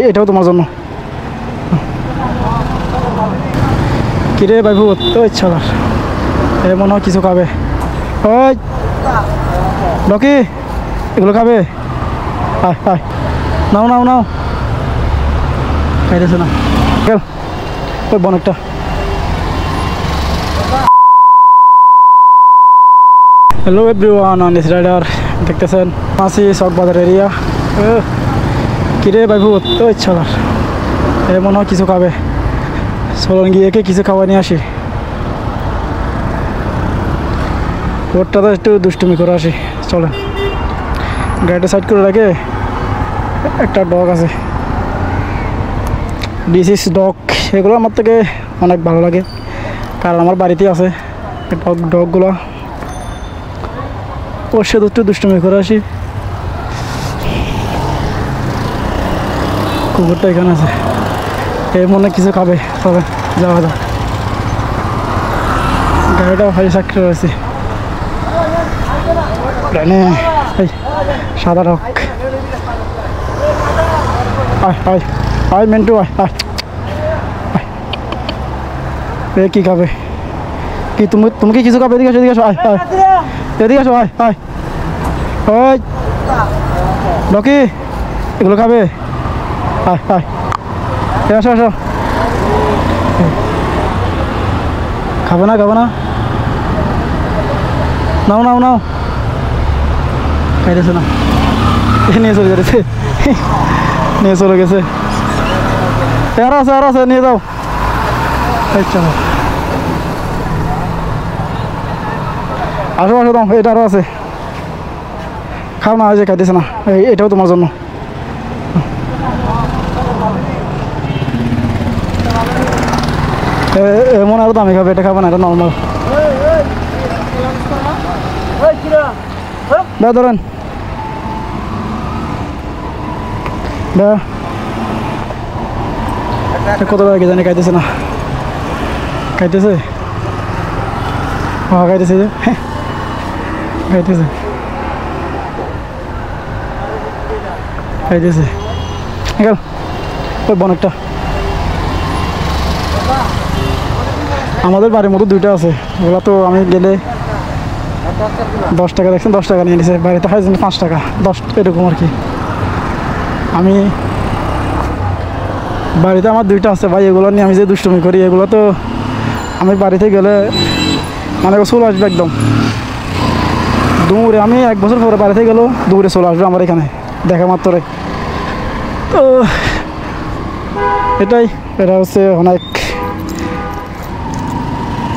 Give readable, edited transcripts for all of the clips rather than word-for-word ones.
এটাও তোমার জন্য। কিরে ভাইবু তো ইচ্ছা কর, এ মনে হয় কিছু খাবে। ওই রকি, এগুলো খাবে? আয় আয়, নাও নাও নাও, খাইতেছে না, গেল ওই বনেকটা। হ্যালো এভরিওয়ান, আনিস রাইডার দেখতেছেন, আছি চকবাজার এরিয়া। কিরে ভাইবু তো ইচ্ছা কর, এ মনে হয় কিছু খাবে। চলন গিয়ে কিছু খাওয়া নিয়ে আসি। ওরটা তো একটু দুষ্টুমি করে আসি, চলেন। গাড়িটা সাইড করে রাখে, একটা ডগ আছে, ডিসিস ডগ, এগুলো আমার থেকে অনেক ভালো লাগে, কারণ আমার বাড়িতে আছে ডগগুলো। ওর সাথে একটু দুষ্টুমি করে আসি। কুকুরটা এখানে আছে, এই মনে কিছু খাবে, তবে যাওয়া যাক। গাড়িটাও ভাই সাক্ষী রয়েছে, এই সাদা রক। আয় আয় আয় মিন্টু, আয় আয়, এ কী খাবে? কি তুমি কি কিছু খাবে? এদিকে আসো, এদিকে আসো, আয় আয়, এদিকে আসো, আয় আয়। ওই রকি, এগুলো খাবে? আয় আয়, আসো আসো। খাবে না, খাবে না, নাও নাও নাও, খাইতেছে না, নিয়ে চলে গেছে, নিয়ে চলে গেছে। আরো আছে, আরো আছে, নিয়ে যাও। চলো আসো আসো, দাও, এটা আরো আছে, খাও না, যে খাইতেছে না, এটাও তোমার জন্য। এমন আরো দামি খাবে, এটা খাবে না, এটা নর্মাল। বে ধরেন, কত টাকা জানি, খাইতেছে না, খাইতেছে, হ্যাঁ খাইতেছে, যে খাইতেছে, খাইতেছে, গেল ওই বনেকটা। আমাদের বাড়ির মতো দুইটা আছে, ওগুলো তো আমি গেলে 10 টাকা, দেখছেন 10 টাকা নিয়ে নিছে, বাড়িতে হয় 5 টাকা 10 এরকম আর কি। আমি বাড়িতে আমার দুইটা আছে ভাই, এগুলো নিয়ে আমি যে দুষ্টুমি করি, এগুলো তো আমি বাড়িতে গেলে মানে চলে আসবে একদম দূরে। আমি 1 বছর পরে বাড়িতে গেলেও দূরে চলে আসবে আমার এখানে দেখা মাত্রে। তো এটাই, এটা হচ্ছে অনেক,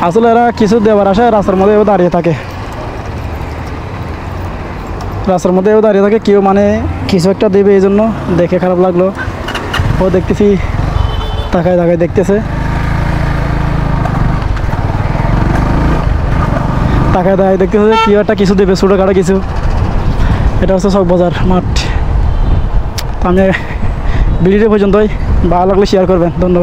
আসলে এরা কিছু দেওয়ার আশায় রাস্তার মধ্যে দাঁড়িয়ে থাকে, রাস্তার মধ্যে দাঁড়িয়ে থাকে, কেউ মানে কিছু একটা দেবে, এই জন্য দেখে খারাপ লাগলো। ও দেখতেছি তাকায় তাকায় দেখতেছে, তাকায় তাকায় দেখতেছে, কেউ একটা কিছু দেবে, ছোটোখাটো কিছু। এটা হচ্ছে চকবাজার মাঠ। আমি ভিডিওটা পর্যন্তই, ভালো লাগলে শেয়ার করবেন, ধন্যবাদ।